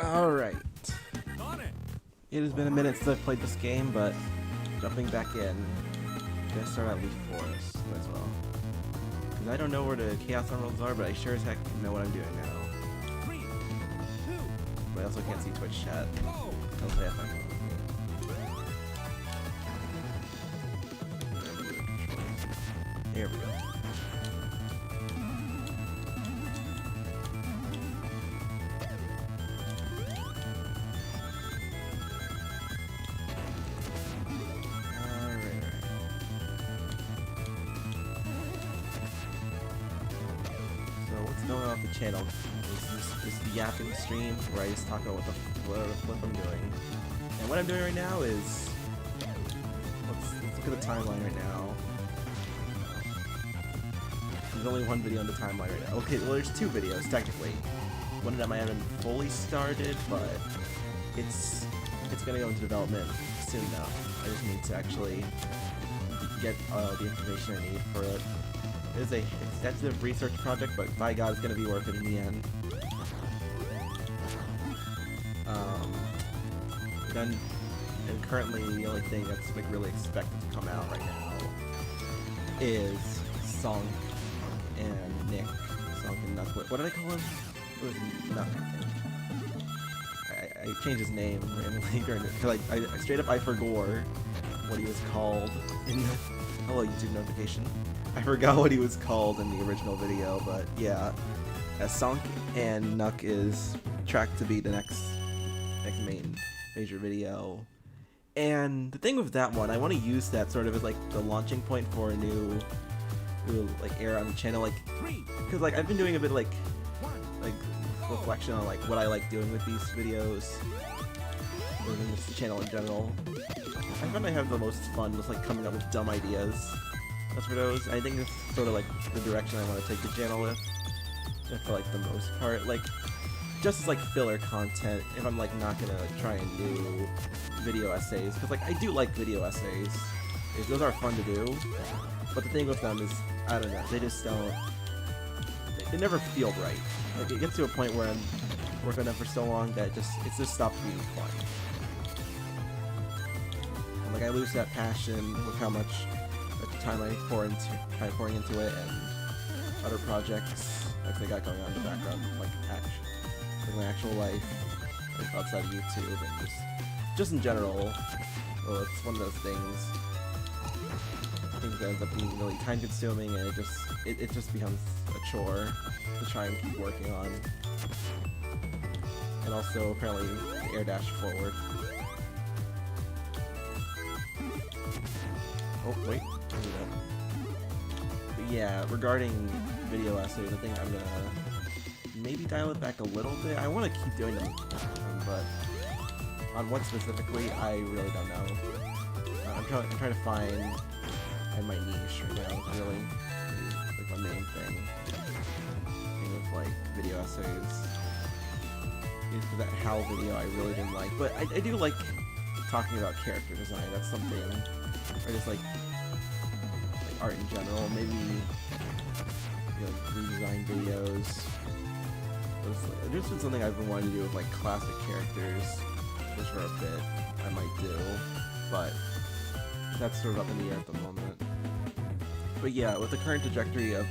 Alright. It has been a minute since I've played this game, but jumping back in, I'm gonna start at Leaf Forest as well. Because I don't know where the Chaos Emeralds are, but I sure as heck know what I'm doing now. 3, 2, But I also can't see Twitch chat. I'll say if I'm There we go. Going off the channel is the yapping stream where I just talk about what I'm doing. And what I'm doing right now is let's look at the timeline right now. There's only one video on the timeline right now. Okay, well there's two videos technically. One of them I haven't fully started, but it's gonna go into development soon enough. I just need to actually get the information I need for it. It is a extensive research project, but by God, it's going to be worth it in the end. And currently, the only thing that's like really expected to come out right now is Song and Nick. Song and Nuck. What did I call him? It was Nuck, I think. I changed his name randomly during it. Like, I straight up I forgot what he was called in the hello YouTube notification. I forgot what he was called in the original video, but yeah, Sunk and Nuck is tracked to be the next main major video. And the thing with that one, I want to use that sort of as like the launching point for a new like era on the channel, like because like I've been doing a bit like reflection on like what I like doing with these videos, or in this channel in general. I find I have the most fun just like coming up with dumb ideas. That's for those. I think it's sort of like the direction I want to take the channel with. For like the most part, like just as like filler content. If I'm like not gonna like try and do video essays, because like I do like video essays. Those are fun to do. But the thing with them is, I don't know. They just don't. They never feel right. Like it gets to a point where I'm working on them for so long that it just stops being fun. And, like I lose that passion with how much time I try pouring into it, and other projects like I got going on in the background, like my actual life, like outside of YouTube, and just in general. Well, it's one of those things that ends up being really time consuming, and it just becomes a chore to try and keep working on. And also apparently the air dash forward. Oh wait. But yeah, regarding video essays, I think I'm gonna maybe dial it back a little bit. I want to keep doing them, but on what specifically, I really don't know. I'm trying to find my niche right now. It's really like my main thing with like video essays. Is that HAL video I really didn't like, but I do like talking about character design. That's something, or just like art in general. Maybe redesign videos. There's been something I've been wanting to do with like classic characters, just for a bit. I might do, but that's sort of up in the air at the moment. But yeah, with the current trajectory of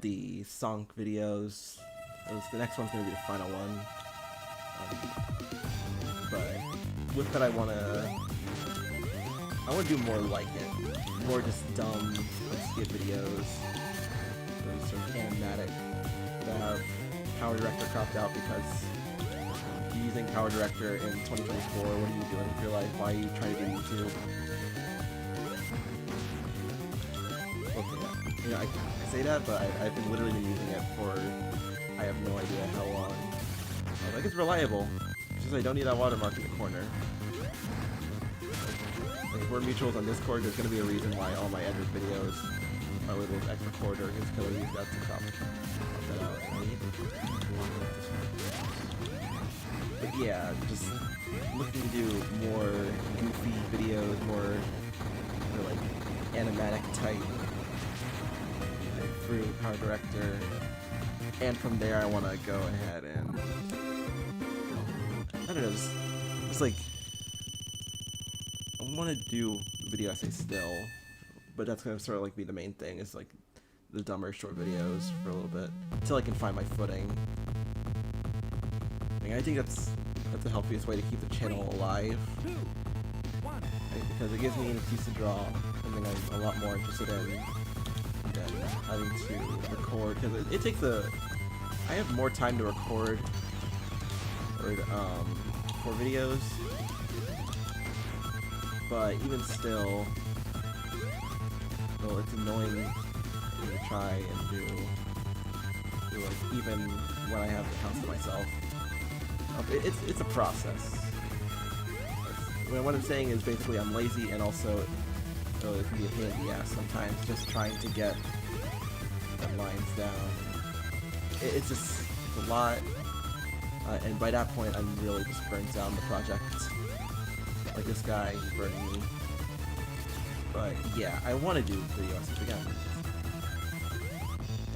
the Song videos, the next one's gonna be the final one. But with that, I wanna do more like it, more just dumb skit videos, those sort of animatic that have Power Director cropped out, because using Power Director in 2024, what are you doing with your life? Why are you trying to do YouTube? Okay, I say that, but I've been literally using it for I have no idea how long. Like it's reliable. It's just I don't need that watermark in the corner. Like if we're mutuals on Discord, there's gonna be a reason why all my edit videos are with this extra quarter, is because I use that to crop that out. But yeah, just looking to do more goofy videos, more like animatic type through Power Director, and from there I want to go ahead and don't know, just like, I want to do video essays still, but that's gonna sort of like be the main thing, is like the dumber short videos for a little bit until I can find my footing. I think that's the healthiest way to keep the channel alive, right? Because it gives me an excuse to draw something I'm a lot more interested in than having to record, because it takes I have more time to record for videos, but even still, well, it's annoying to try and do like, even when I have the house to myself. It's a process. What I'm saying is basically I'm lazy, and also it can be a pain in the ass sometimes just trying to get the lines down. It's just a lot, and by that point I'm really just burnt down the project. Like this guy burned me. But yeah, I want to do video essays again.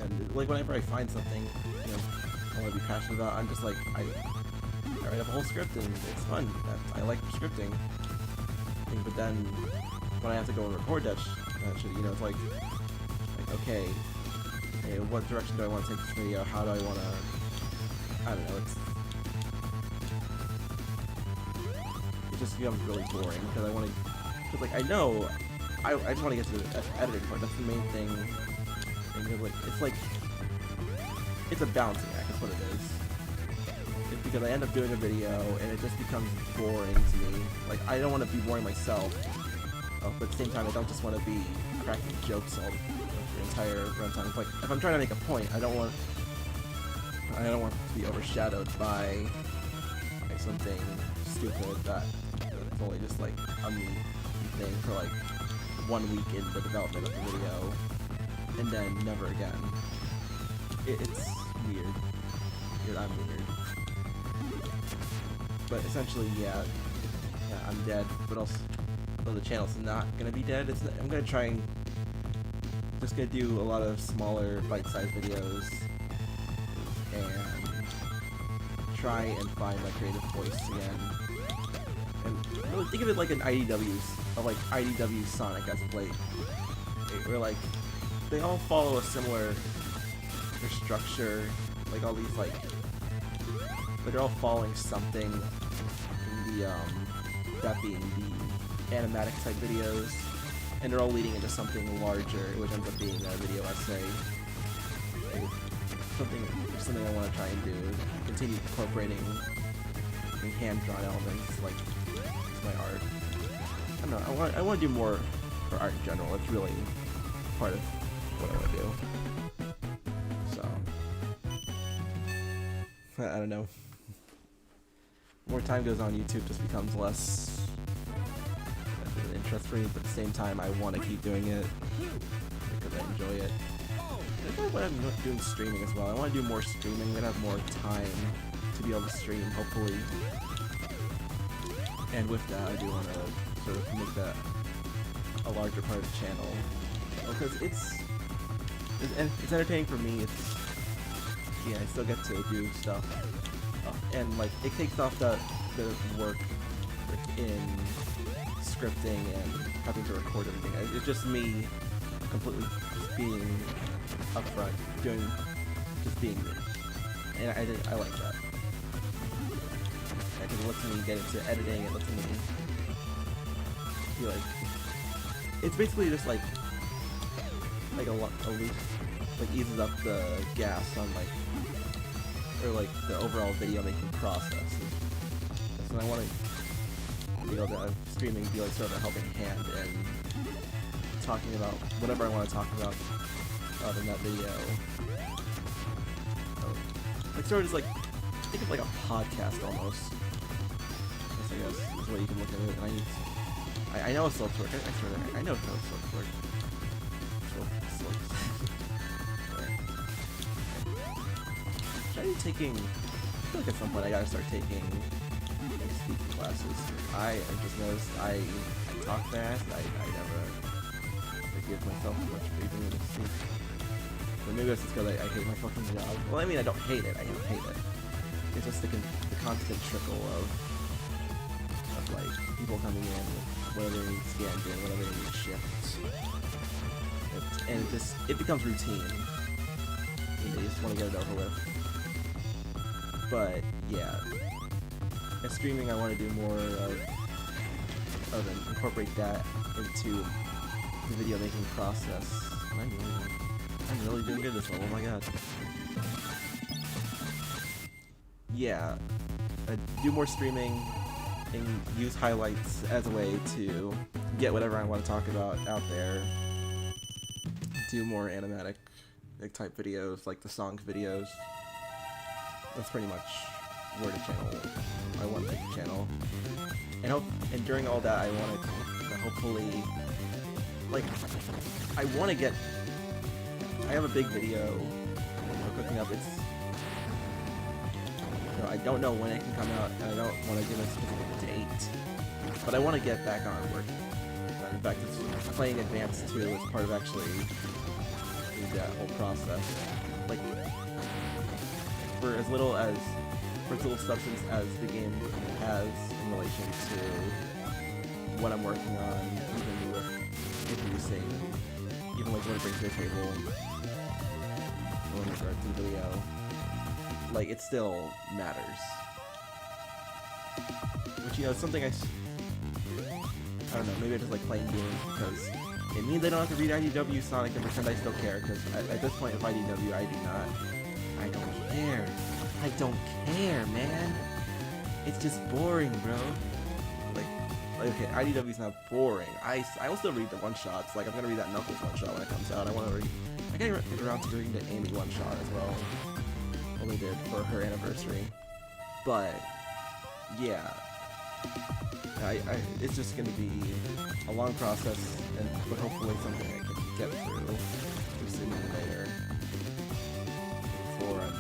And like whenever I find something, you know, I want to be passionate about, I'm just like, I write up a whole script and it's fun. I like scripting. But then when I have to go and record that shit, you know, it's like okay, what direction do I want to take this video? How do I want to? I don't know. It just becomes really boring because I want to. Because like I know, I just want to get to the editing part. That's the main thing. And like it's a balancing act. That's what it is. It's because I end up doing a video and it just becomes boring to me. Like I don't want to be boring myself, but at the same time I don't just want to be cracking jokes all the entire runtime. It's like if I'm trying to make a point, I don't want to be overshadowed by something stupid that's only just like a me thing for like 1 week in the development of the video, and then never again. It's weird. I'm weird. But essentially, yeah, I'm dead. But also, the channel's not gonna be dead. I'm gonna try and just gonna do a lot of smaller, bite-sized videos and try and find my creative voice again. And really think of it like an IDW Sonic as of late, where like they all follow a similar structure, like all these like they're all following something in the that being the animatic type videos, and they're all leading into something larger, which ends up being a video essay. Something I want to try and do. Continue incorporating hand-drawn elements like my art. I don't know. I want to do more for art in general. It's really part of what I want to do. So I don't know. More time goes on, YouTube just becomes less interest for me, but at the same time I want to keep doing it because I enjoy it. I think I'm doing streaming as well. I want to do more streaming. I'm gonna have more time to be able to stream, hopefully. And with that, I do want to sort of make that a larger part of the channel, because it's entertaining for me. I still get to do stuff, and like it takes off the work in scripting and having to record everything. It's just me completely just being upfront, just being me, and I like that. Because it lets me get into editing. It lets me feel like it's basically just like eases up the gas on like the overall video making process. So I want to be able to streaming be like sort of a helping hand and talking about whatever I want to talk about in that video. Like sort of just like think of like a podcast almost. I guess is the way you can look at it. And I know it's still work. I know it's still work. Should I be taking? I feel like at some point I gotta start taking like speaking classes. I just noticed I talk fast. I never give myself much breathing to speak. So maybe that's just because I hate my fucking job. Well, I mean I don't hate it. I don't hate it. It's just the constant trickle of like people coming in with whatever they need to scan, doing whatever they need to ship. And it becomes routine. And they just want to get it over with. But yeah, as streaming, I want to do more of incorporate that into the video making process. I'm really doing good this one. Oh my god. Yeah, do more streaming and use highlights as a way to get whatever I want to talk about out there. Do more animatic type videos, like the songs videos. That's pretty much where the channel I want to take the channel. And during all that, I want to hopefully, like, I want to get. I have a big video cooking up. It's, you know, I don't know when it can come out, and I don't want to give a specific date, but I want to get back on work. In fact, it's playing advanced too. It's part of actually that whole process. Like, for as little substance as the game has in relation to what I'm working on, even with introducing, even like what it brings to the table, in regards to the video, like, it still matters. Which, you know, it's something I don't know, maybe I just like playing games because it means I don't have to read IDW Sonic and pretend I still care, because at this point of IDW, I don't care. I don't care, man. It's just boring, bro. Like okay, IDW's not boring. I will still read the one-shots. Like, I'm gonna read that Knuckles one-shot when it comes out. I gotta get around to reading the Amy one-shot as well. Only did for her anniversary. But yeah, it's just gonna be a long process, but hopefully something I can get through sooner than later. Before I'm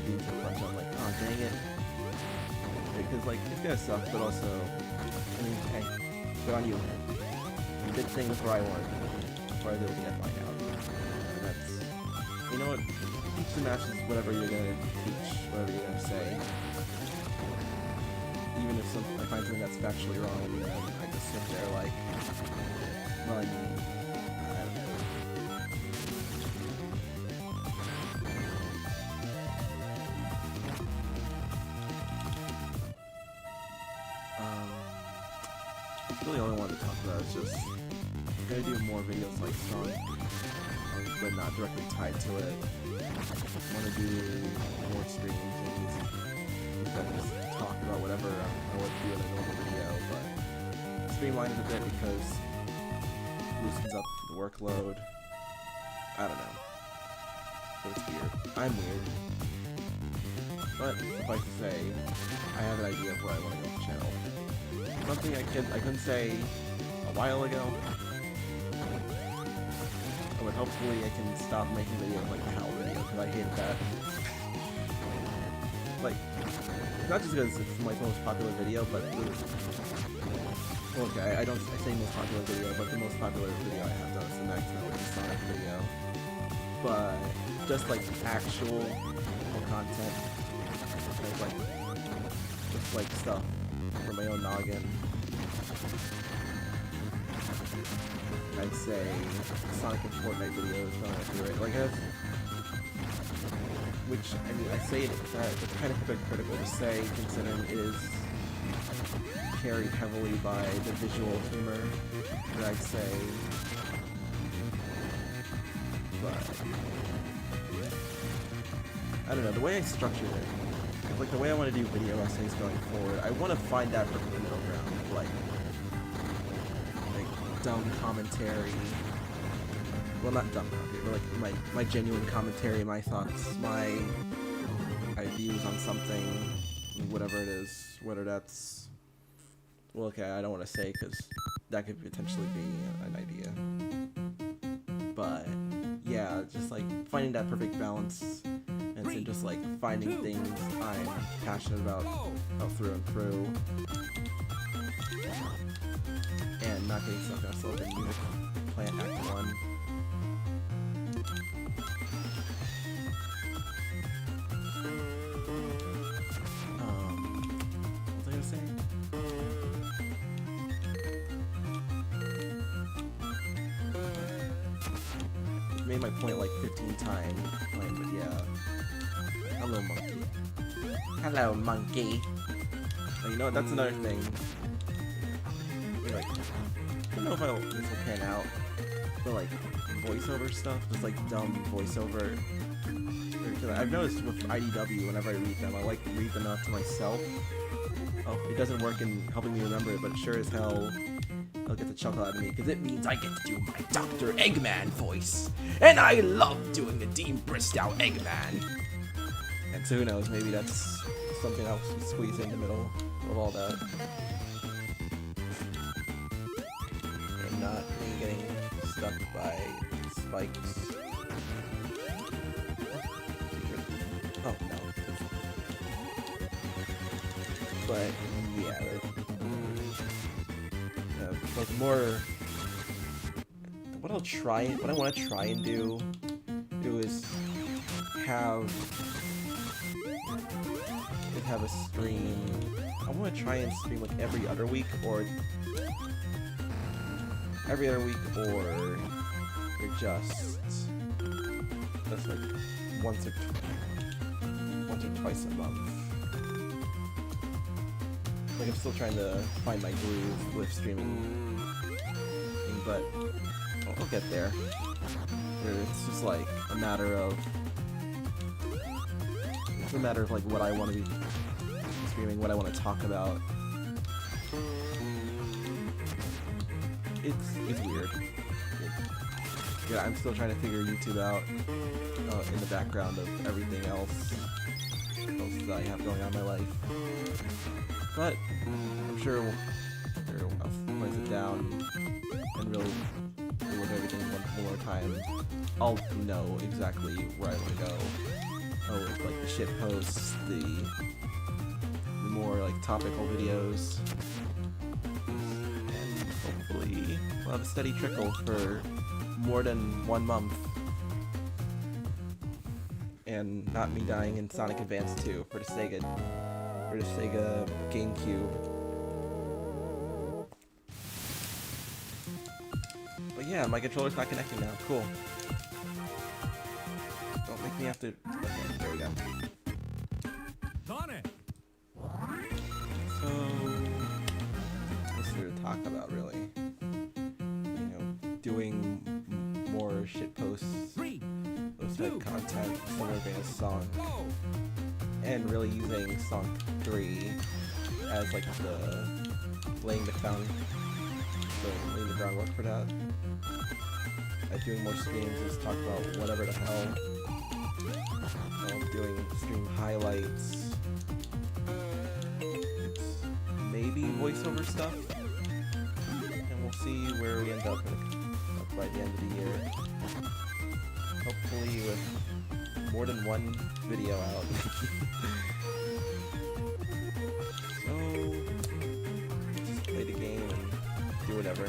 doing so much, I'm like, oh dang it. Because like, it's gonna suck, but also, I mean, hey, good on you, man. You did things before I wanted, before I was able to get mine out. And that's, you know what, teach the matches whatever you're gonna teach, whatever you're gonna say. Even if I find something that's factually wrong, and then I just sit there like, well, I mean, I don't know. Really all I wanted to talk about is just, I'm gonna do more videos like Sonic, but not directly tied to it. I want to do more streams and just talk about whatever I would do in a normal video, but streamline it a bit because it loosens up the workload. I don't know. But it's weird. I'm weird. But suffice to say, I have an idea of where I want to go with the channel. Something I couldn't say a while ago. But hopefully I can stop making videos like the Howl video, because I hated that. Like, not just because it's my most popular video, but okay, I say most popular video, but the most popular video I have done is the Max Melody Sonic video. But just like actual content, just like stuff for my own noggin, I'd say Sonic and Fortnite videos are my favorite. Like, which, I mean, I say it's kind of hypocritical to say, considering it is carried heavily by the visual humor that I'd say. But I don't know, the way I structured it, like the way I want to do video essays going forward, I want to find that perfect middle ground of like dumb commentary. Well, not dumb commentary, but like my genuine commentary, my thoughts, my views on something, whatever it is, whether that's, well, okay, I don't want to say because that could potentially be an idea. But yeah, just like finding that perfect balance, and so just like finding things I'm passionate about through and through, and not getting stuck on a slow music plant act 1. What was I gonna say? made my point like 15 times, but yeah. Hello, monkey. Hello, monkey. Oh, you know what? That's another thing. Like, I don't know if this will pan out, but like voiceover stuff, just like dumb voiceover. I've noticed with IDW, whenever I read them, I like to read them out to myself. Oh, it doesn't work in helping me remember it, but sure as hell, it'll get the chuckle out of me, because it means I get to do my Dr. Eggman voice. And I love doing the Dean Bristow Eggman. And so who knows, maybe that's something else to squeeze in the middle of all that. And not me getting stuck by spikes. Oh, no. But, yeah, like more, what I want to try and do is have a stream. I want to try and stream like every other week or just that's like once or twice a month. Like I'm still trying to find my groove with streaming, but I'll get there. It's just like a matter of like what I want to be streaming, what I want to talk about. It's weird. Yeah, I'm still trying to figure YouTube out in the background of everything else that I have going on in my life. But I'm sure I'll sit down and really deal with everything one more time. I'll know exactly where I want to go. Oh, like the shit posts, the more like topical videos, and hopefully we'll have a steady trickle for more than 1 month, and not me dying in Sonic Advance 2 for the Sega GameCube. But yeah, my controller's not connecting now. Cool. Don't make me have to. Okay, there we go. So, what's there to talk about, really? You know, doing more shit posts, those type of content, Summer Advance song, and really using Song 3 as like laying the groundwork for that. Doing more streams, just talk about whatever the hell. Doing stream highlights. Maybe voiceover stuff. And we'll see where we end up by the end of the year. Hopefully with more than one video out. So, just play the game and do whatever.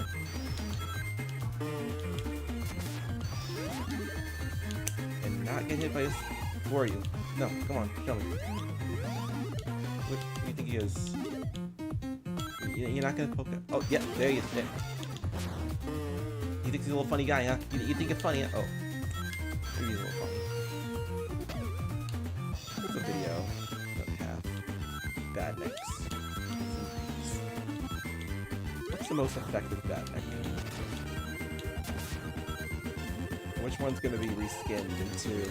Not get hit by this. Who are you? No, come on, show me. What do you think he is? You're not gonna poke him? Oh, yeah, there he is. There. He thinks he's a little funny guy, huh? You think it's funny? Huh? Oh, maybe he's a little funny. What's a video that we have? Bad necks. What's the most effective bad neck? Which one's going to be reskinned into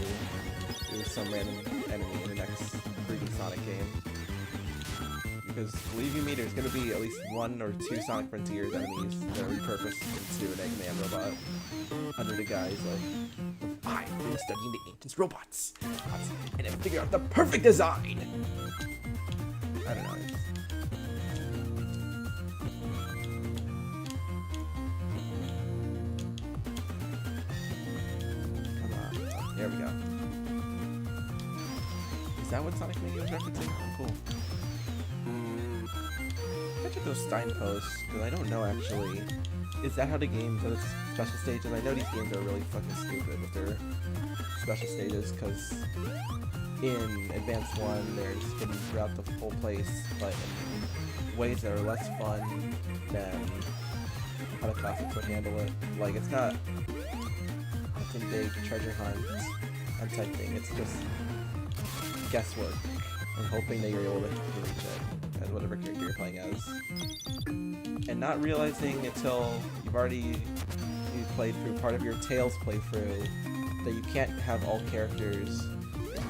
some random enemy in the next 3D Sonic game? Because, believe you me, there's going to be at least 1 or 2 Sonic Frontiers enemies that are repurposed into an Eggman robot under the guise of, I've been studying the ancients' robots and have figured out the perfect design! I don't know. There we go. Is that what Sonic Mania was referencing? Oh, cool. I'll check those Stein posts, because I don't know actually. Is that how the game does special stages? I know these games are really fucking stupid with their special stages, because in Advance 1 they're just hidden throughout the whole place, but in ways that are less fun than how the classics would handle it. Like, it's not some big treasure hunt type thing. It's just guesswork and hoping that you're able to reach it as whatever character you're playing as. And not realizing until you've played through part of your Tails playthrough that you can't have all characters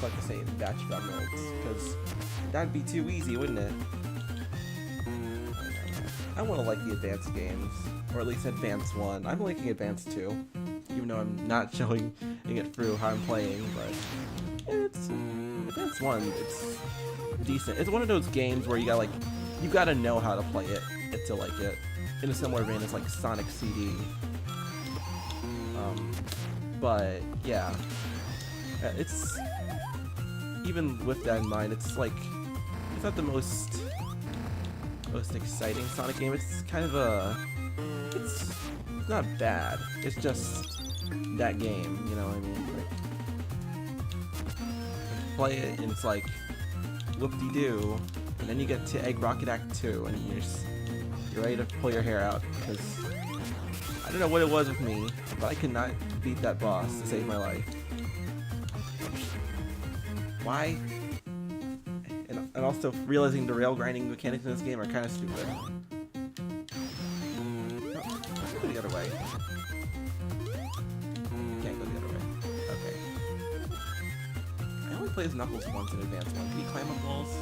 collect the same batch of emeralds, because that'd be too easy, wouldn't it? I want to like the advanced games, or at least Advance 1. I'm liking Advance 2, even though I'm not showing it through how I'm playing, but it's Advance 1, it's decent. It's one of those games where you gotta know how to play it to like it, in a similar vein as like Sonic CD. But yeah, it's, even with that in mind, it's like, it's not the most exciting Sonic game. It's kind of it's not bad. It's just that game, you know what I mean? Like, play it and it's like, whoop-de-doo, and then you get to Egg Rocket Act 2 and you're ready to pull your hair out, because I don't know what it was with me, but I could not beat that boss to save my life. Why? And also realizing the rail grinding mechanics in this game are kind of stupid. No, go the other way. Can't go the other way. Okay. I only played as Knuckles once in Advance 1. Can you climb up walls?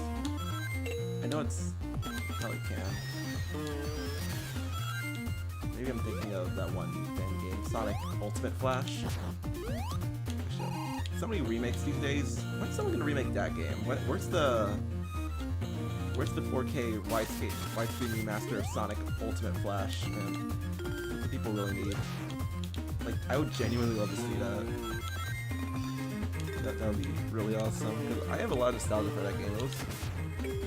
I know it's... You probably can. Maybe I'm thinking of that one fan game, Sonic Ultimate Flash. So many remakes these days. When's someone gonna remake that game? Where's the 4K widescreen remaster of Sonic Ultimate Flash? Man, that's what people really need. Like, I would genuinely love to see that. That would be really awesome. Because I have a lot of nostalgia for that game. It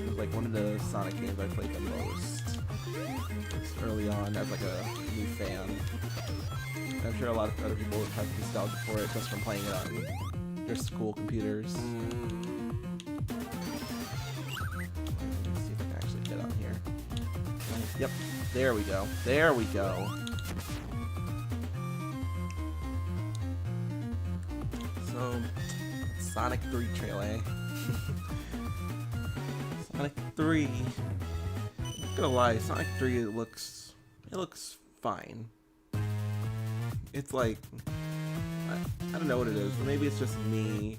was like one of the Sonic games I played the most early on as like a new fan. And I'm sure a lot of other people have nostalgia for it just from playing it on their school computers. Let's see if I can actually get on here. Yep, there we go. There we go. So, Sonic 3 trail, eh? Sonic 3. I'm not gonna lie, Sonic 3 it looks fine. It's like, I don't know what it is, but maybe it's just me,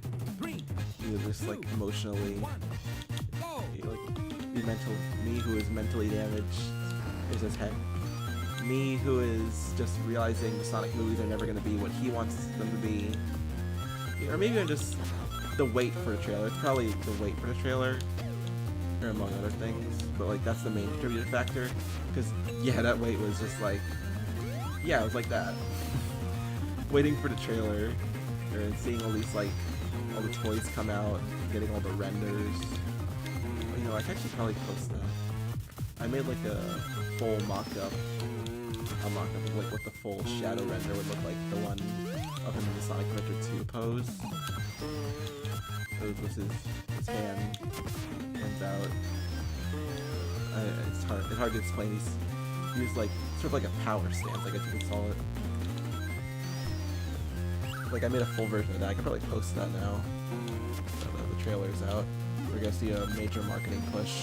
just like emotionally, me who is mentally damaged is as heck. Me who is just realizing the Sonic movies are never going to be what he wants them to be. Or maybe I'm just the wait for the trailer. It's probably the wait for the trailer, or among other things, but like that's the main contributing factor. Because yeah, that wait was just like, yeah, it was like that. Waiting for the trailer, and seeing all these, like, all the toys come out, getting all the renders. You know, I could actually probably post that. I made, like, a full mock-up of, like, what the full shadow render would look like, the one up in the Sonic Adventure 2 pose. So this is his hands out. It's hard to explain. He's like, sort of like a power stance, I guess you could call it. Like, I made a full version of that. I could probably post that now. The trailer's out. We're gonna see a major marketing push.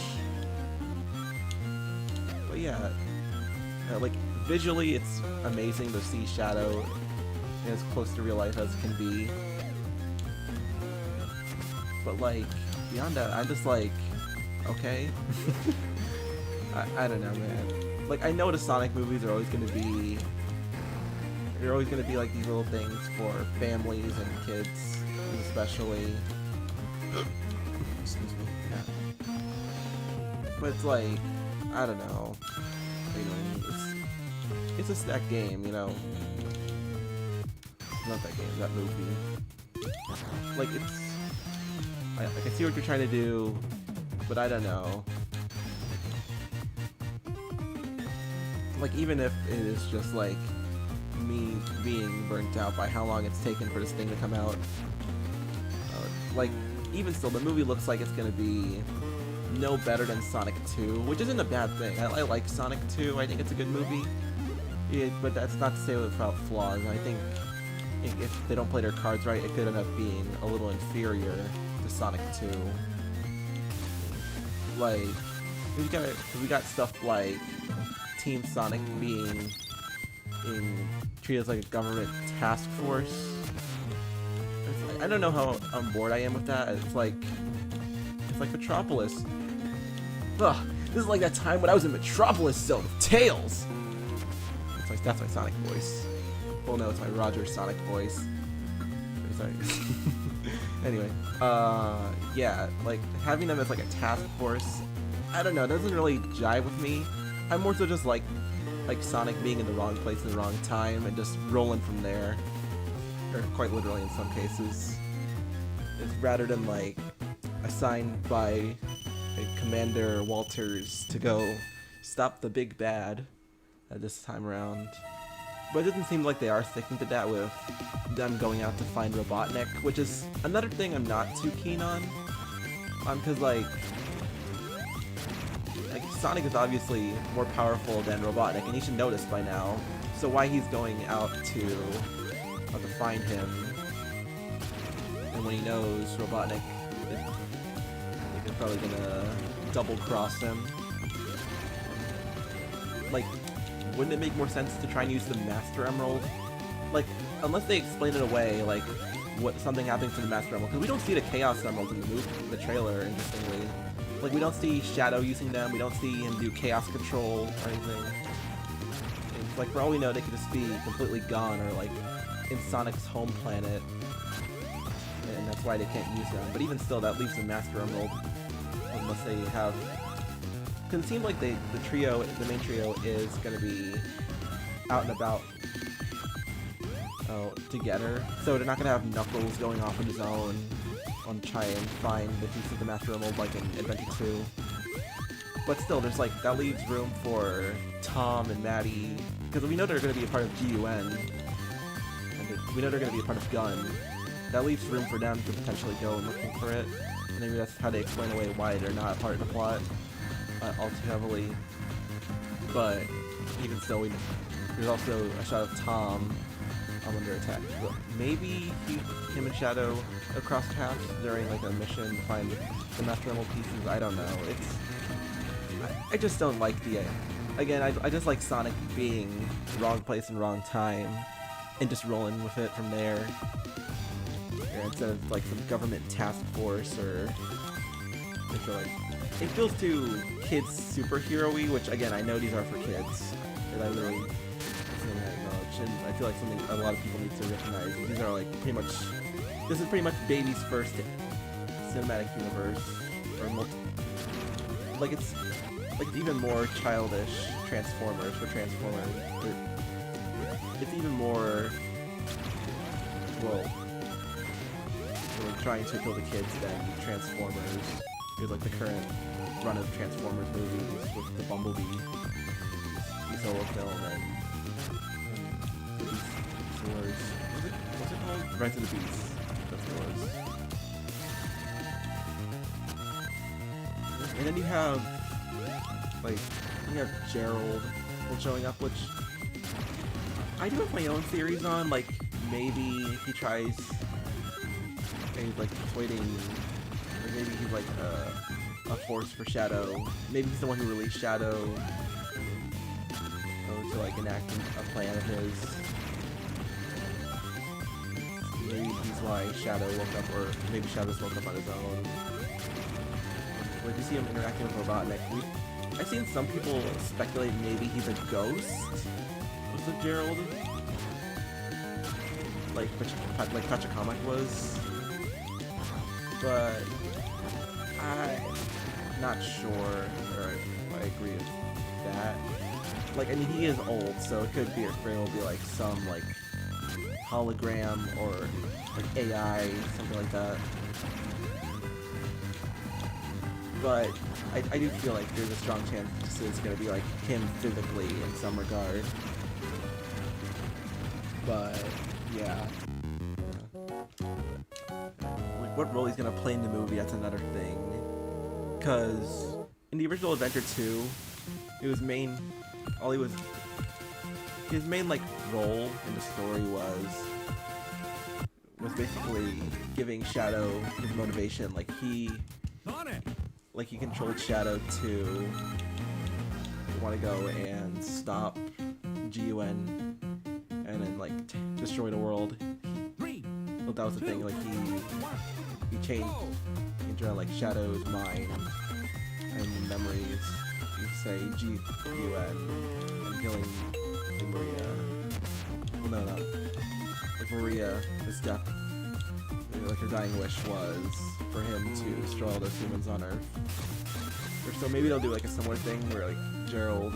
But yeah, like, visually it's amazing to see Shadow as close to real life as can be. But like, beyond that, I'm just like, okay. I don't know, man. Like, I know the Sonic movies are always gonna be... They're always going to be like these little things for families and kids, especially. Excuse me. Yeah. But it's like, I don't know. You know, it's just that game, you know. Not that game, that movie. Like, it's... I can see what you're trying to do, but I don't know. Like, even if it is just like me being burnt out by how long it's taken for this thing to come out. Like, even still, the movie looks like it's gonna be no better than Sonic 2, which isn't a bad thing. I like Sonic 2, I think it's a good movie. Yeah, but that's not to say without flaws. I think if they don't play their cards right, it could end up being a little inferior to Sonic 2. Like, we got stuff like Team Sonic being treated as like a government task force. I don't know how on board I am with that. It's like Metropolis. Ugh, this is like that time when I was in Metropolis Zone with Tails. That's my Sonic voice. Well, no, it's my Roger Sonic voice. Sorry. Anyway, yeah, like having them as like a task force, I don't know, it doesn't really jive with me. I'm more so just like Sonic being in the wrong place at the wrong time and just rolling from there, or quite literally in some cases, rather than like assigned by Commander Walters to go stop the big bad at this time around. But it doesn't seem like they are sticking to that with them going out to find Robotnik, which is another thing I'm not too keen on. Because like Sonic is obviously more powerful than Robotnik, and he should know this by now. So why he's going out to find him, and when he knows Robotnik is probably gonna double cross him. Like, wouldn't it make more sense to try and use the Master Emerald? Like, unless they explain it away, like, what something happens to the Master Emerald, because we don't see the Chaos Emeralds in the trailer, interestingly. Like, we don't see Shadow using them, we don't see him do Chaos Control or anything. It's like, for all we know, they could just be completely gone, or like, in Sonic's home planet, and that's why they can't use them. But even still, that leaves the Master Emerald, unless they have... Because it seems like the main trio is going to be out and about together. So they're not going to have Knuckles going off on his own on try and find the piece of the Master Emerald like in Adventure 2. But still, there's like, that leaves room for Tom and Maddie, because we know they're going to be a part of GUN, and we know they're going to be a part of Gun. That leaves room for them to potentially go and looking for it, and maybe that's how they explain away why they're not a part of the plot. All too heavily, but even still, there's also a shot of Tom under attack. But maybe him and Shadow cross paths during like a mission to find the Master Emerald pieces. I don't know. I just don't like the. Again, I just like Sonic being wrong place and wrong time, and just rolling with it from there, instead of like some government task force or I feel like. It feels too kids superhero-y, which again, I know these are for kids, and I literally acknowledge, and I feel like something a lot of people need to recognize. These are like this is pretty much baby's first cinematic universe, or like it's like even more childish Transformers for Transformers. It's even more, well, trying to appeal to kids than Transformers. Like the current run of Transformers movies with the Bumblebee solo film and the Beast Wars. What's it called? Rise of the Beast. That's what it was. And then you have Gerald showing up, which I do have my own theories on. Like maybe he tries, maybe like persuading. Maybe he's like a force for Shadow. Maybe he's the one who released Shadow to like enact a plan of his. Maybe he's why Shadow woke up, or maybe Shadow's woke up on his own. Like you see him interacting with Robotnik. I've seen some people speculate maybe he's a ghost of Gerald, like Pachacamac was, but I'm not sure if I agree with that. Like, I mean, he is old, so it could be like some like hologram or like AI, something like that. But I do feel like there's a strong chance it's going to be like him physically in some regard. But yeah. Like what role he's going to play in the movie, that's another thing. Because in the original Adventure 2, his main like role in the story was was basically giving Shadow his motivation. Like he controlled Shadow to want to go and stop GUN and then like destroy the world. So that was the thing. Like he changed like Shadow's mind and memories. You say GUN and killing Maria. Well, no. Like Maria, his death, like her dying wish was for him to destroy all those humans on Earth. Or so maybe they'll do like a similar thing where like Gerald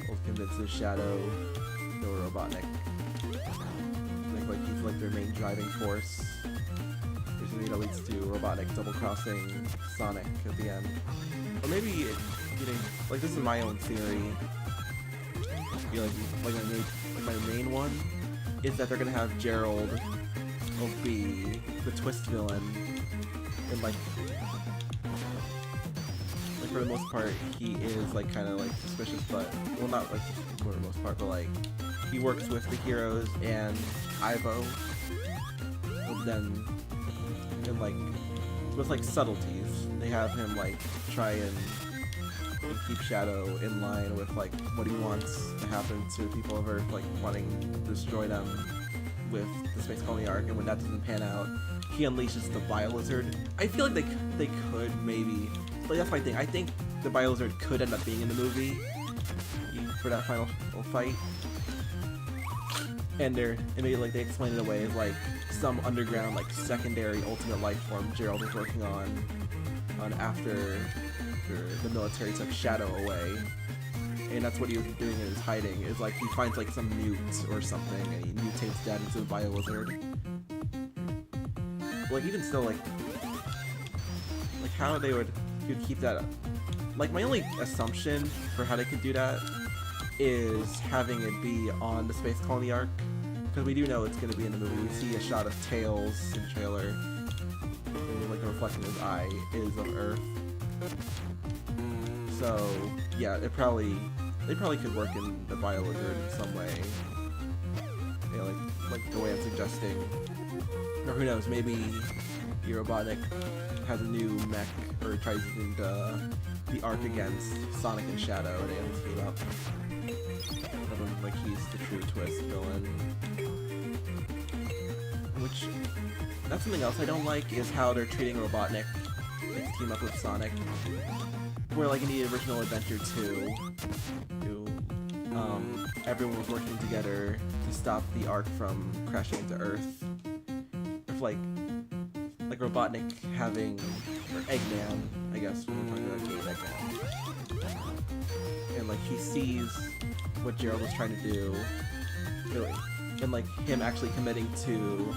will convince his Shadow to go Robotnik. Like he's like their main driving force. There's maybe that leads to Robotnik double-crossing Sonic at the end. Or maybe getting like this is my own theory. Like my main one is that they're gonna have Gerald will be the twist villain, and like for the most part he is like kind of like suspicious, but well, not like for the most part, but like he works with the heroes and Ivo, but then and like with like subtleties they have him like try and keep Shadow in line with like what he wants to happen to people of Earth, like wanting to destroy them with the Space Colony arc, and when that doesn't pan out, he unleashes the Biolizard. I feel like they could maybe, like that's my thing. I think the Biolizard could end up being in the movie for that final fight, and maybe like they explain it away as like some underground like secondary ultimate life form Gerald was working on after the military took Shadow away, and that's what he was doing in his hiding, is like he finds like some newt or something and he mutates that into the Biolizard. Like even still like how they would keep that up. Like my only assumption for how they could do that is having it be on the Space Colony arc, because we do know it's going to be in the movie. We see a shot of Tails in the trailer, and like a reflection of his eye is of Earth. So yeah, they probably could work in the Biolizard in some way. Yeah, like the way I'm suggesting. Or who knows, maybe Robotnik has a new mech, or tries into the arc against Sonic and Shadow, and they have to team up. Like he's the true twist villain. Which, that's something else I don't like, is how they're treating Robotnik. Like team up with Sonic. Where like in the original Adventure 2, everyone was working together to stop the arc from crashing into Earth. If like Robotnik having, or Eggman, I guess we're talking about Eggman. And like he sees what Gerald was trying to do, and like him actually committing to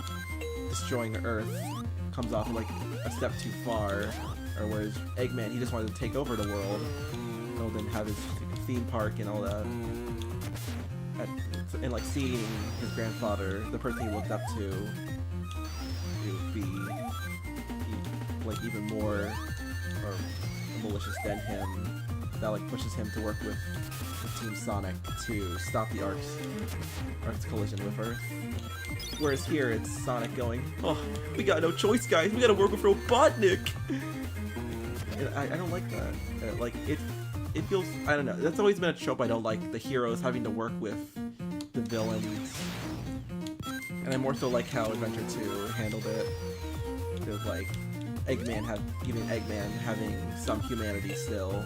destroying Earth comes off like a step too far. Or whereas Eggman, he just wanted to take over the world, and then have his theme park and all that. And like seeing his grandfather, the person he looked up to, it would be like even more or malicious than him. That like pushes him to work with Team Sonic to stop the Arc's collision with Earth. Whereas here it's Sonic going, "Oh, we got no choice, guys. We gotta work with Robotnik." I don't like that. Like it feels, I don't know. That's always been a trope I don't like. The heroes having to work with the villains, and I more so like how Adventure 2 handled it. With like Eggman having some humanity still,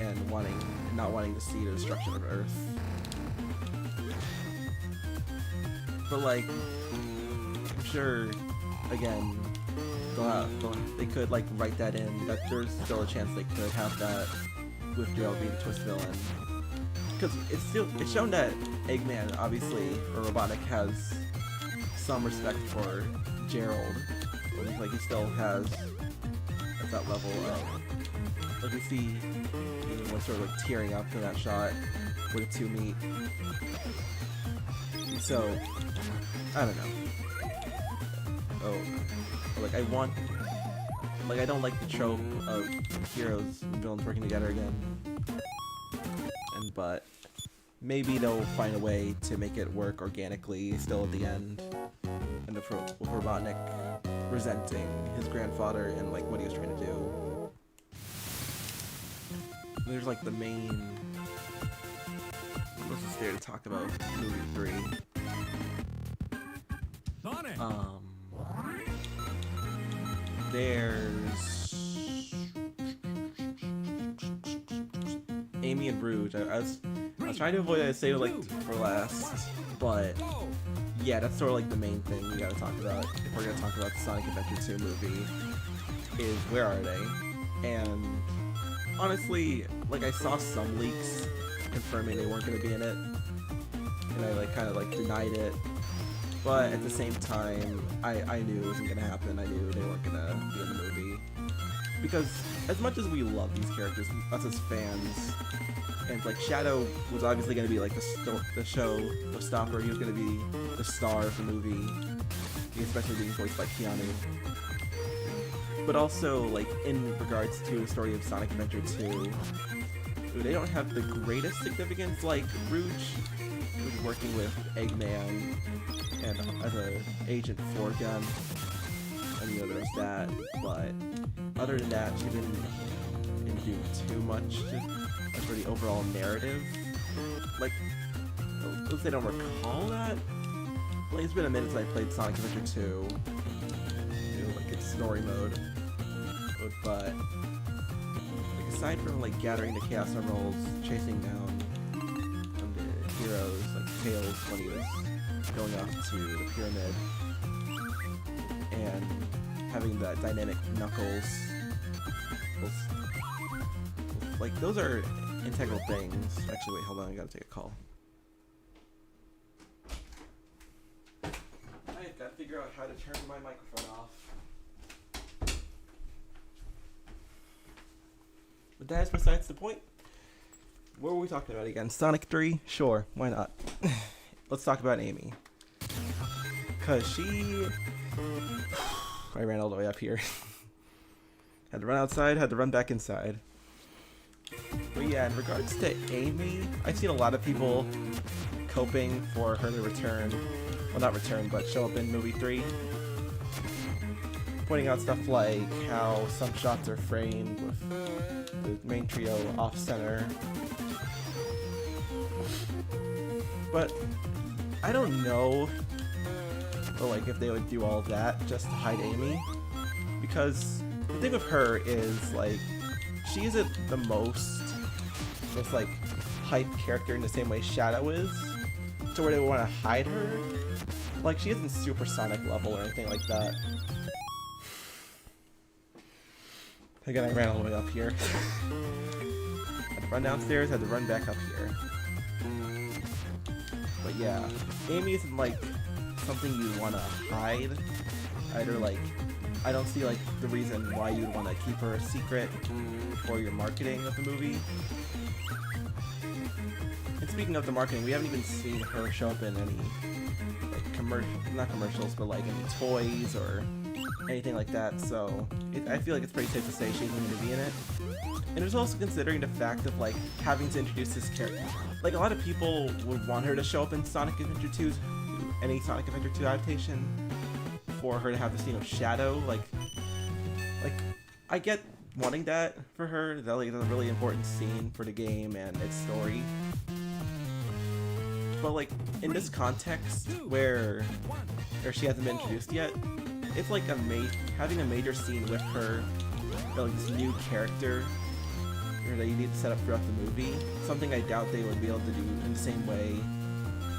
and not wanting to see the destruction of Earth. But like, I'm sure, again, they could like write that in, that there's still a chance they could have that with Gerald being the twist villain, because it's shown that Eggman, obviously, or Robotnik, has some respect for Gerald. Like he still has at that level of, like we see one sort of like tearing up in that shot where the two meet. So I don't know. Like I don't like the trope of heroes and villains working together again. But maybe they'll find a way to make it work organically still at the end. and with Robotnik resenting his grandfather and like what he was trying to do. There's like the main. Let's just there to talk about movie 3. There's Amy and Rouge. I was trying to avoid it, save it like for last, but yeah, that's sort of like the main thing we gotta talk about if we're gonna talk about the Sonic Adventure 2 movie. Is where are they? And honestly, like I saw some leaks confirming they weren't gonna be in it, and I like kind of like denied it. But at the same time, I knew it wasn't gonna happen. I knew they weren't gonna be in the movie. Because as much as we love these characters, us as fans, and like Shadow was obviously gonna be like the show stopper. He was gonna be the star of the movie, especially being voiced by Keanu. But also, like in regards to the story of Sonic Adventure 2, they don't have the greatest significance. Like Rouge was working with Eggman and as an agent for Gun, and you know there's that. But other than that, she didn't do too much for the overall narrative. Like, let's say I don't recall that. Like, it's been a minute since I played Sonic Adventure 2. You know, like its story mode. But like, aside from like gathering the Chaos Emeralds, chasing down the heroes like Tails when he was going off to the pyramid, and having that dynamic Knuckles, like those are integral things. Actually, wait, hold on, I gotta take a call. I've gotta figure out how to turn my microphone off. But that is besides the point. What were we talking about again? Sonic 3? Sure, why not? Let's talk about Amy. Cause she... I ran all the way up here. Had to run outside, had to run back inside. But yeah, in regards to Amy, I've seen a lot of people coping for her to return. Well, not return, but show up in movie 3. Pointing out stuff like how some shots are framed with the main trio off-center. But I don't know, like, if they would do all that just to hide Amy. Because the thing with her is, like, she isn't the most like, hype character in the same way Shadow is, to where they would want to hide her. Like, she isn't supersonic level or anything like that. Again, I ran all the way up here. Had to run downstairs, had to run back up here. But yeah, Amy isn't like something you want to hide. Either like, I don't see like the reason why you'd want to keep her a secret for your marketing of the movie. And speaking of the marketing, we haven't even seen her show up in any like not commercials, but like any toys or anything like that, so I feel like it's pretty safe to say she isn't going to be in it. And there's also considering the fact of like having to introduce this character. Like a lot of people would want her to show up in Sonic Adventure 2, any Sonic Adventure 2 adaptation, for her to have the scene of Shadow. Like I get wanting that for her. That like, is a really important scene for the game and its story. But like in this context where she hasn't been introduced yet, it's like having a major scene with her, like this new character that you need to set up throughout the movie. Something I doubt they would be able to do in the same way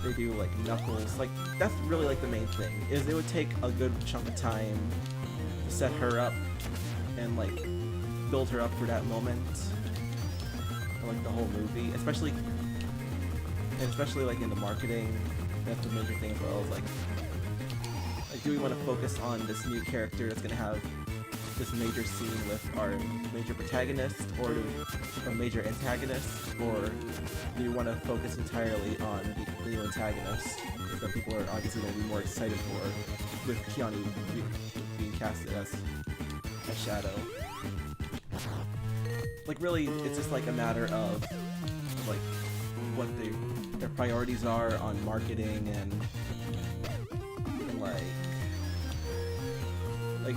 they do like Knuckles. Like that's really like the main thing, is it would take a good chunk of time to set her up and like build her up for that moment, for, like the whole movie, especially like in the marketing. That's the major thing as well. Is like do we want to focus on this new character that's going to have this major scene with our major protagonist, or a major antagonist, or do you want to focus entirely on the new antagonist that people are obviously going to be more excited for, with Keanu being casted as Shadow? Like really, it's just like a matter of like what their priorities are on marketing and being like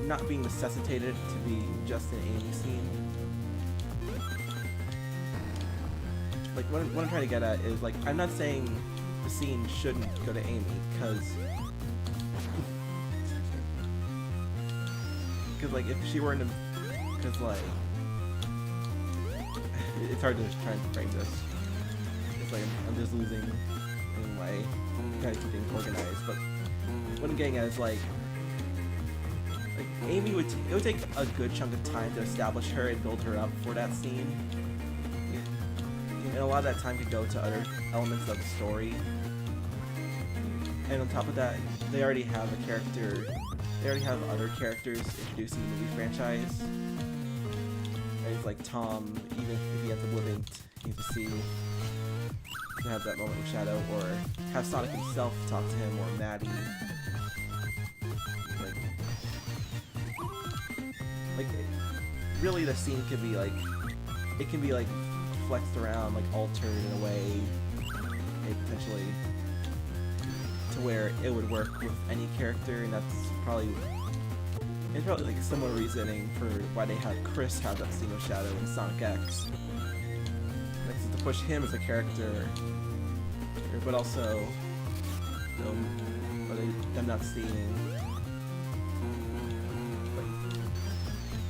not being necessitated to be just an Amy scene. Like what I'm trying to get at is like I'm not saying the scene shouldn't go to Amy because like if she were in a because like it's hard to try and frame this. It's like I'm just losing anyway, kind of keeping organized. But what I'm getting at is like Amy it would take a good chunk of time to establish her and build her up for that scene. And a lot of that time could go to other elements of the story. And on top of that, they already have a character. They already have other characters introduced in the movie franchise. And it's like Tom, even if he ends up living to see to have that moment with Shadow, or have Sonic himself talk to him, or Maddie. Like really, the scene could be like, it can be like flexed around, like altered in a way, potentially to where it would work with any character, and that's probably like a similar reasoning for why they had Chris have that scene with Shadow in Sonic X. Like to push him as a character, but also them not seeing.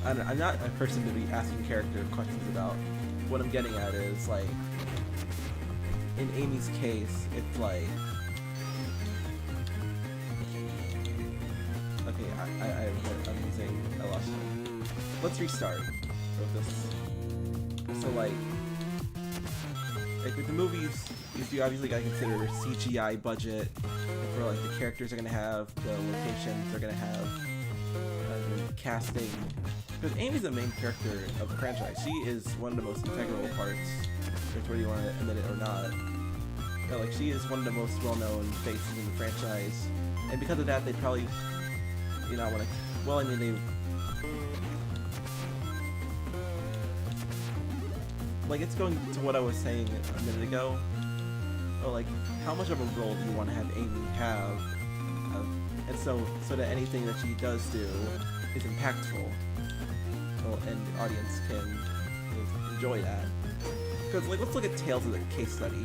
I'm not a person to be asking character questions about. What I'm getting at is, like, in Amy's case, it's like, okay, I'm losing, I lost it. Let's restart with this. So, like with the movies, you obviously gotta consider CGI budget for, like, the characters are gonna have, the locations are gonna have, the casting. Because Amy's the main character of the franchise. She is one of the most integral parts, whether you want to admit it or not. You know, like, she is one of the most well-known faces in the franchise. And because of that, they probably, you know, want to... Well, I mean, they... Like, it's going to what I was saying a minute ago. Oh, like, how much of a role do you want to have Amy have? And so that anything that she does do is impactful. And the audience can enjoy that. Because, like, let's look at Tails as a case study.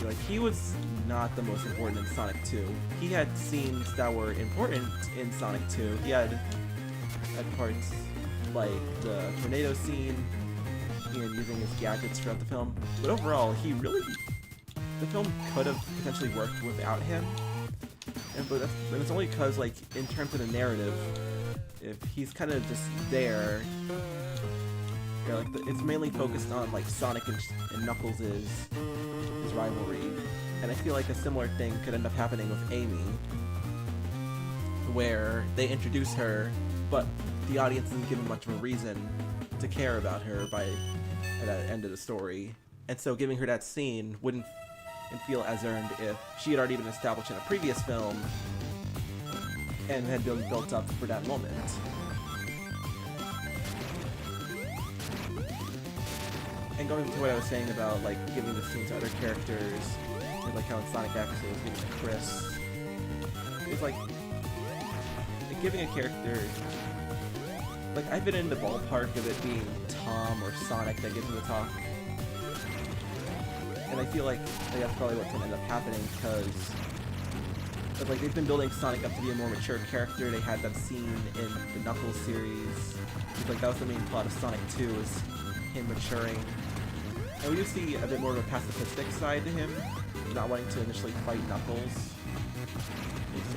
Like, he was not the most important in Sonic 2. He had scenes that were important in Sonic 2. He had parts like the tornado scene and using his gadgets throughout the film. But overall, the film could have potentially worked without him. And it's only because, like, in terms of the narrative, if he's kind of just there, you know, like it's mainly focused on like Sonic and Knuckles' rivalry, and I feel like a similar thing could end up happening with Amy, where they introduce her, but the audience isn't given much of a reason to care about her at the end of the story, and so giving her that scene wouldn't feel as earned if she had already been established in a previous film and had been built up for that moment. And going to what I was saying about, like, giving the scene to other characters, and like how in Sonic X it was giving to Chris, it's like giving a character, like, I've been in the ballpark of it being Tom or Sonic that gives him the talk. And I feel like that's probably what's gonna end up happening, because like they've been building Sonic up to be a more mature character. They had that scene in the Knuckles series. It's like that was the main plot of Sonic 2, is him maturing. And we do see a bit more of a pacifistic side to him, not wanting to initially fight Knuckles.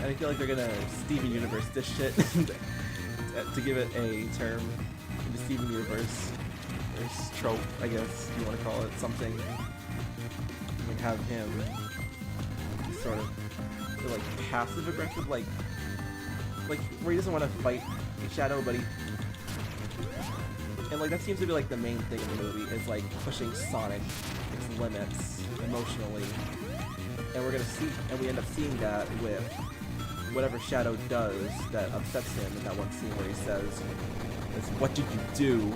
And I feel like they're gonna Steven Universe this shit, to give it a term, in the Steven Universe, or trope, I guess you want to call it, something. And have him sort of like passive aggressive, like where he doesn't want to fight Shadow, but and like that seems to be like the main thing in the movie, is like pushing Sonic its limits emotionally, and we end up seeing that with whatever Shadow does that upsets him in that one scene where he says, "What did you do?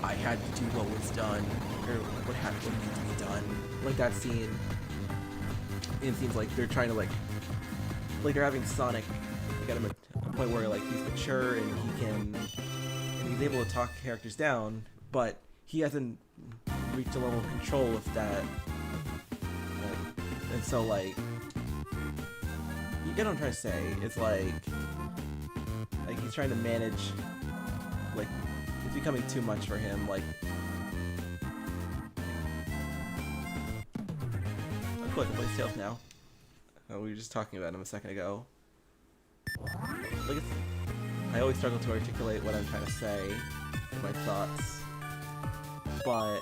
I had to do what was done," or what needed to be done. Like that scene, it seems like they're trying to like like they're having Sonic get him a point where like he's mature and he's able to talk characters down, but he hasn't reached a level of control with that. And so like, you get what I'm trying to say? It's like he's trying to manage, like it's becoming too much for him. Like, I'll go ahead and play Tails now. We were just talking about him a second ago. Like I always struggle to articulate what I'm trying to say in my thoughts, but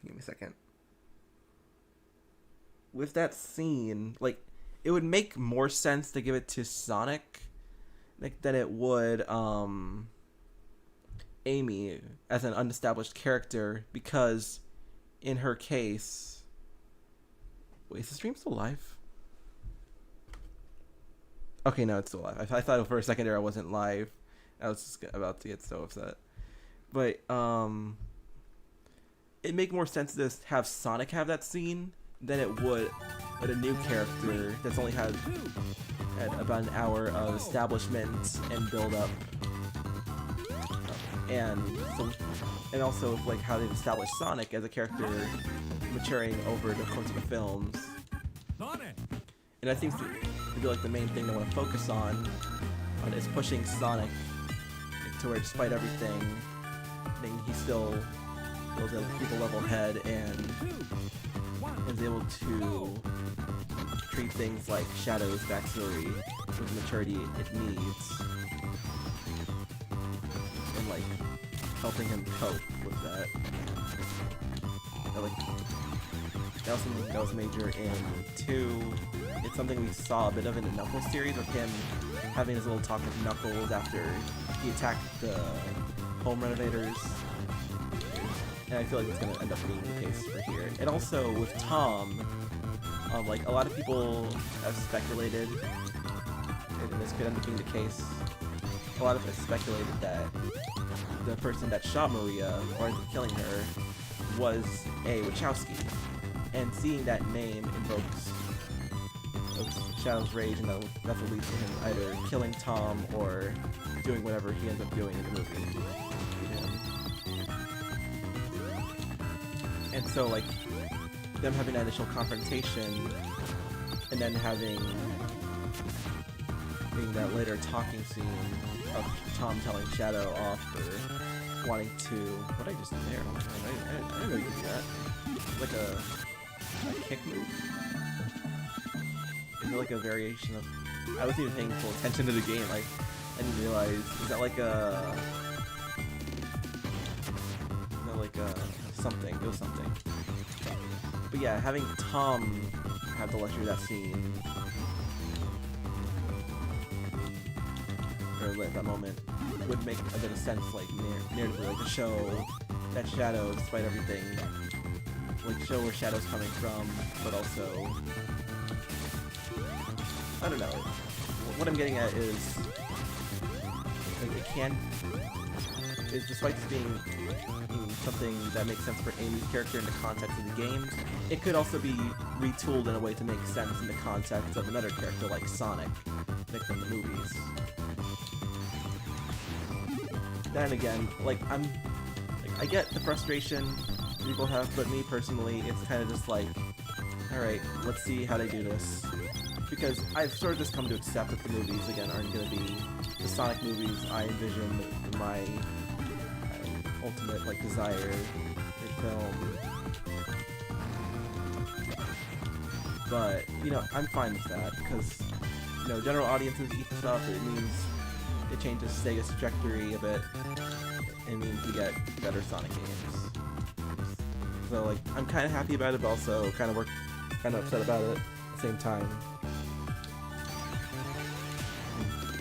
give me a second. With that scene, like it would make more sense to give it to Sonic, like than it would Amy as an unestablished character, because in her case, wait, is the stream still live? Okay, no, it's still live. I thought for a second there I wasn't live. I was just about to get so upset. But it'd make more sense to just have Sonic have that scene than it would with a new character that's only had about an hour of establishment and build up. And also like how they've established Sonic as a character maturing over the course of the films. And I think to be like the main thing they want to focus on is pushing Sonic to where, despite everything, I think he still keep a level head and is able to treat things like Shadow's backstory with the maturity it needs, and like helping him cope with that. That was something that was major in 2. It's something we saw a bit of in the Knuckles series, with him having his little talk with Knuckles after he attacked the home renovators. And I feel like it's going to end up being the case for here. And also with Tom, like a lot of people have speculated, and this could end up being the case, a lot of us speculated that the person that shot Maria, or ended up killing her, was a Wachowski. And seeing that name invokes Shadow's rage, and that's what leads to him either killing Tom or doing whatever he ends up doing in the movie. And so, like, them having that initial confrontation, and then being that later talking scene of Tom telling Shadow off for wanting to... What did I just do there? Oh my god, I didn't know you could do that. Like a kick move? Is it like a variation of... I wasn't even paying full attention to the game. Like, I didn't realize... Is that like a... No, like a... something. It was something. But yeah, having Tom have the luxury of that scene, or like that moment, would make a bit of sense, like narratively, like to show that Shadow, despite everything, like show where Shadow's coming from, but also, I don't know. What I'm getting at is, like, it can, is despite this being something that makes sense for Amy's character in the context of the games, it could also be retooled in a way to make sense in the context of another character like Sonic, like from the movies. Then again, like I get the frustration people have, but me personally, it's kind of just like, alright, let's see how they do this. Because I've sort of just come to accept that the movies, again, aren't going to be the Sonic movies I envision my ultimate, like, desire for film. But, you know, I'm fine with that, because, you know, general audiences eat stuff. It means it changes Sega's trajectory a bit. It means we get better Sonic games. So, like, I'm kind of happy about it, but also kind of upset about it at the same time.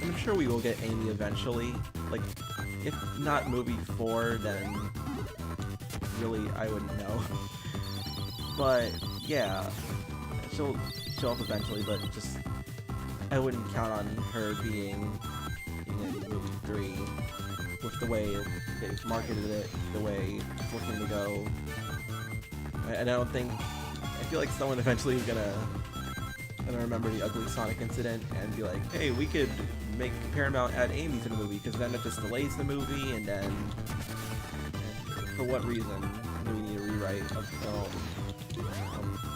I'm sure we will get Amy eventually. Like, if not movie 4, then really I wouldn't know. But yeah, she'll show up eventually, but just I wouldn't count on her being in movie 3 with the way they've marketed it, the way it's looking to go. And I feel like someone eventually is gonna And I remember the ugly Sonic incident and be like, hey, we could make Paramount add Amy to the movie, because then it just delays the movie, and then for what reason do we need a rewrite of the film?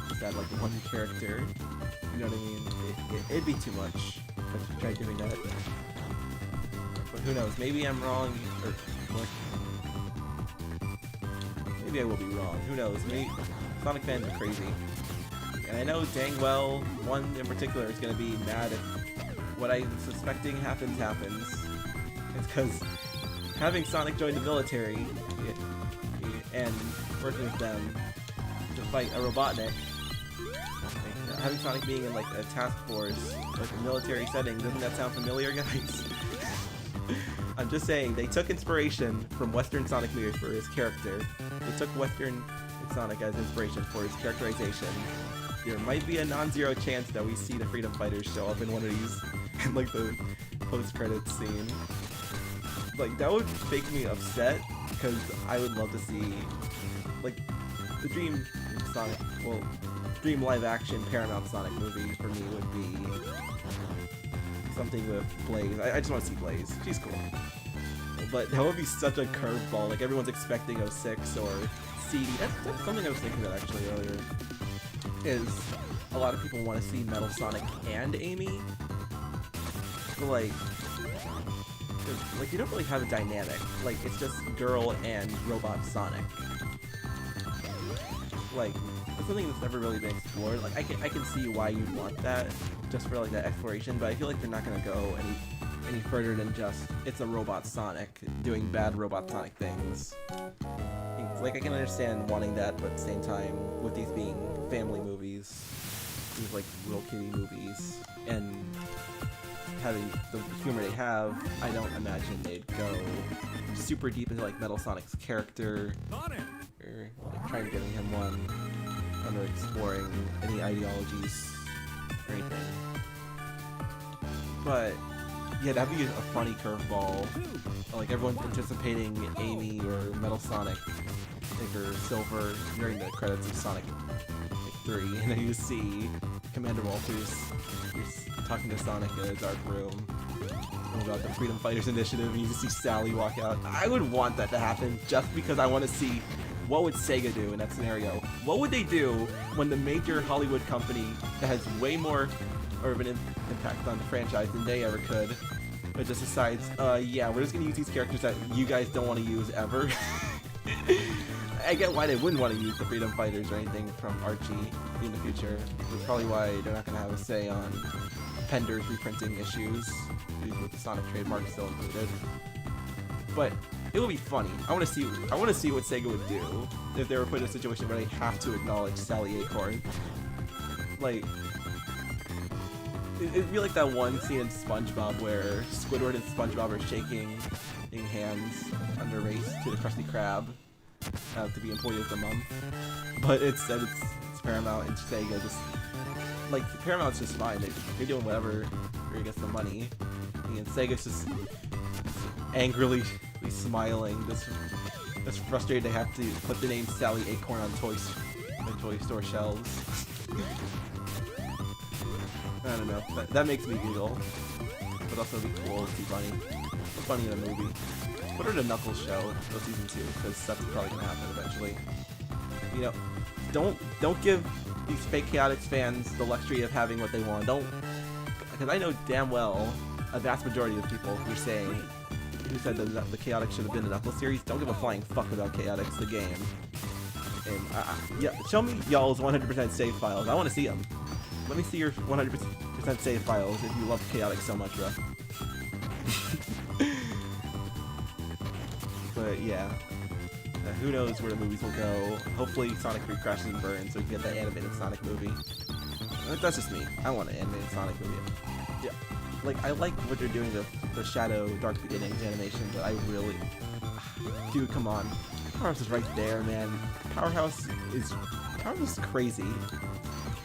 Just add like one character, you know what I mean? It'd be too much if you tried doing that. But who knows, maybe I'm wrong, or what? Maybe I will be wrong, who knows, maybe Sonic fans are crazy. And I know dang well one in particular is going to be mad if what I'm suspecting happens. It's because having Sonic join the military and working with them to fight a Robotnik, like, having Sonic being in like a task force, like a military setting, doesn't that sound familiar, guys? I'm just saying, they took inspiration from Western Sonic movies for his character. They took Western Sonic as inspiration for his characterization. There might be a non-zero chance that we see the Freedom Fighters show up in one of these, in like the post-credits scene. Like, that would make me upset, because I would love to see, like, the dream Sonic, well, dream live-action Paramount Sonic movie for me would be something with Blaze. I just want to see Blaze. She's cool. But that would be such a curveball. Like, everyone's expecting 06 or CD. That's something I was thinking about actually earlier. Is a lot of people want to see Metal Sonic and Amy, but like you don't really have a dynamic. Like, it's just girl and robot Sonic. Like, it's something that's never really been explored. Like, I can see why you'd want that, just for like that exploration, but I feel like they're not gonna go any further than just it's a robot Sonic doing bad robot Sonic things. Like, I can understand wanting that, but at the same time, with these being family movies, these like little kiddie movies, and having the humor they have, I don't imagine they'd go super deep into like Metal Sonic's character, or like, trying to get him one, under exploring any ideologies or anything. But yeah, that'd be a funny curveball. Like, everyone's anticipating Amy or Metal Sonic, or Silver during the credits of Sonic 3, and then you see Commander Walters talking to Sonic in a dark room about the Freedom Fighters Initiative, and you just see Sally walk out. I would want that to happen just because I want to see what would Sega do in that scenario. What would they do when the major Hollywood company that has way more of an impact on the franchise than they ever could, but just decides, yeah, we're just gonna use these characters that you guys don't want to use ever. I get why they wouldn't want to use the Freedom Fighters or anything from Archie in the future. That's probably why they're not going to have a say on Pender's reprinting issues, with the Sonic trademark still included. But it would be funny. I want to see what Sega would do if they were put in a situation where they have to acknowledge Sally Acorn. Like, it'd be like that one scene in SpongeBob where Squidward and SpongeBob are shaking hands under race to the Krusty Krab. To be Employee of the Month, but instead it's Paramount and Sega. Just like, Paramount's just fine, they're doing whatever where he gets the money, and Sega's just angrily smiling, just frustrated they have to put the name Sally Acorn on toy store shelves. I don't know, that makes me giggle, but also it'd be cool to see funny in a movie. Put her in a Knuckles show until season 2, because that's probably gonna happen eventually. You know, don't give these fake Chaotix fans the luxury of having what they want. Because I know damn well a vast majority of people who said that the Chaotix should have been the Knuckles series don't give a flying fuck about Chaotix the game. And yeah, show me y'all's 100% save files. I want to see them. Let me see your 100% save files if you love Chaotix so much, bro. But yeah, who knows where the movies will go. Hopefully Sonic 3 crashes and burns so we can get that animated Sonic movie. That's just me. I want an animated Sonic movie. Yeah, like, I like what they're doing, the Shadow Dark Beginnings animation, but I really... Dude, come on. Powerhouse is right there, man. Powerhouse is crazy.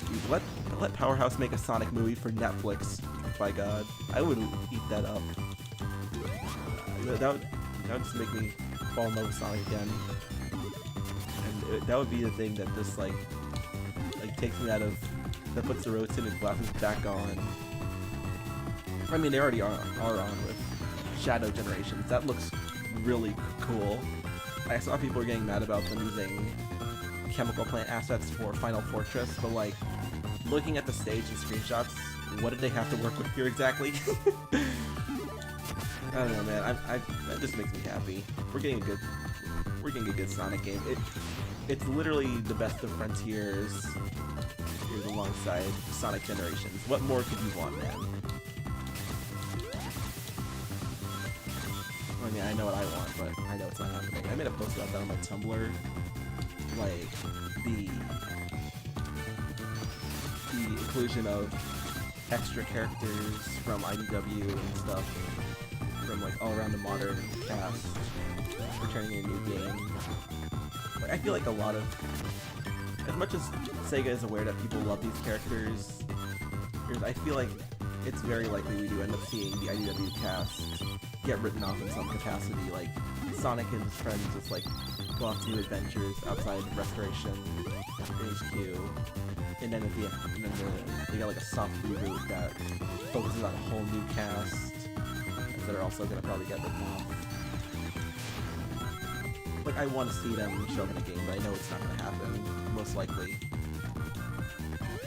Dude, let Powerhouse make a Sonic movie for Netflix. By God, I would eat that up. That would just make me fall in love with Sonic again. And that would be the thing that just like takes me out of that puts the rose-tinted glasses back on. I mean, they already are on with Shadow Generations. That looks really cool. I saw people were getting mad about them using chemical plant assets for Final Fortress, but like, looking at the stage and screenshots, what did they have to work with here exactly? I don't know, man. That just makes me happy. We're getting a good Sonic game. It's literally the best of Frontiers alongside Sonic Generations. What more could you want, man? I mean, I know what I want, but I know it's not happening. I made a post about that on my Tumblr. Like, the inclusion of extra characters from IDW and stuff from like all around the modern cast returning in a new game. Like, I feel like a lot of, as much as Sega is aware that people love these characters, I feel like it's very likely we do end up seeing the IDW cast get written off in some capacity. Like, Sonic and his friends just like go off to new adventures outside Restoration and HQ, and then they got like a soft reboot that focuses on a whole new cast that are also gonna probably get written off. Like, I want to see them show up in a game, but I know it's not gonna happen, most likely.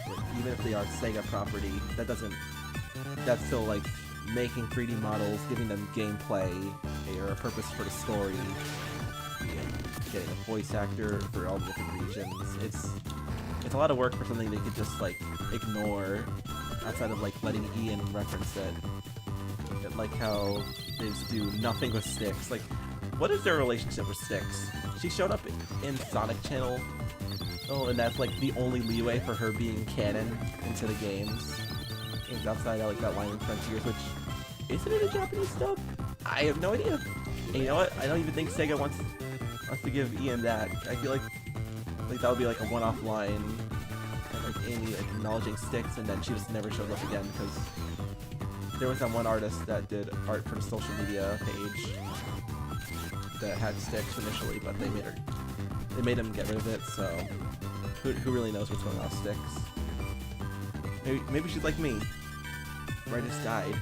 Like, even if they are Sega property, that's still like making 3D models, giving them gameplay or a purpose for the story, and getting a voice actor for all the different regions. It's a lot of work for something they could just like ignore, outside of like letting Ian reference it. Like how they just do nothing with Styx. Like, what is their relationship with Styx? She showed up in Sonic Channel, and that's like the only leeway for her being canon into the games. And outside of like that line in Frontiers, which isn't it a Japanese dub? I have no idea. And you know what? I don't even think Sega wants to give Ian that. I feel like that would be like a one-off line, and like Amy like acknowledging Styx, and then she just never shows up again because there was that one artist that did art for the social media page that had Styx initially, but they made him get rid of it. So who really knows what's going on with Styx? Maybe she's like me, where I just died.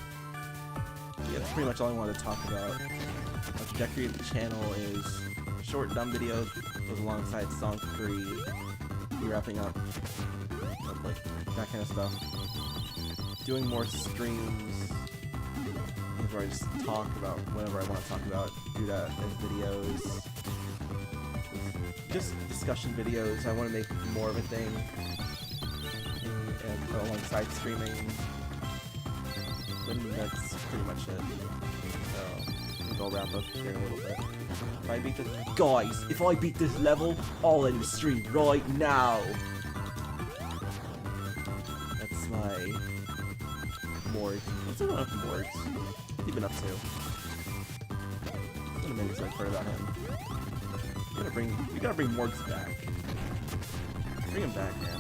Yeah, that's pretty much all I wanted to talk about. The trajectory of the channel is short, dumb videos goes alongside Song 3, wrapping up, like that kind of stuff. Doing more streams where I just talk about whatever I want to talk about. Do that as videos. Just discussion videos. I want to make more of a thing. And alongside streaming. And that's pretty much it. So, I think I'll wrap up here in a little bit. If I beat this level, I'll end the stream right now! That's my Morg. What's going on with Morgs? What's he been up to? It's been a minute since I've heard about him. We gotta bring Morgs back. Bring him back, man.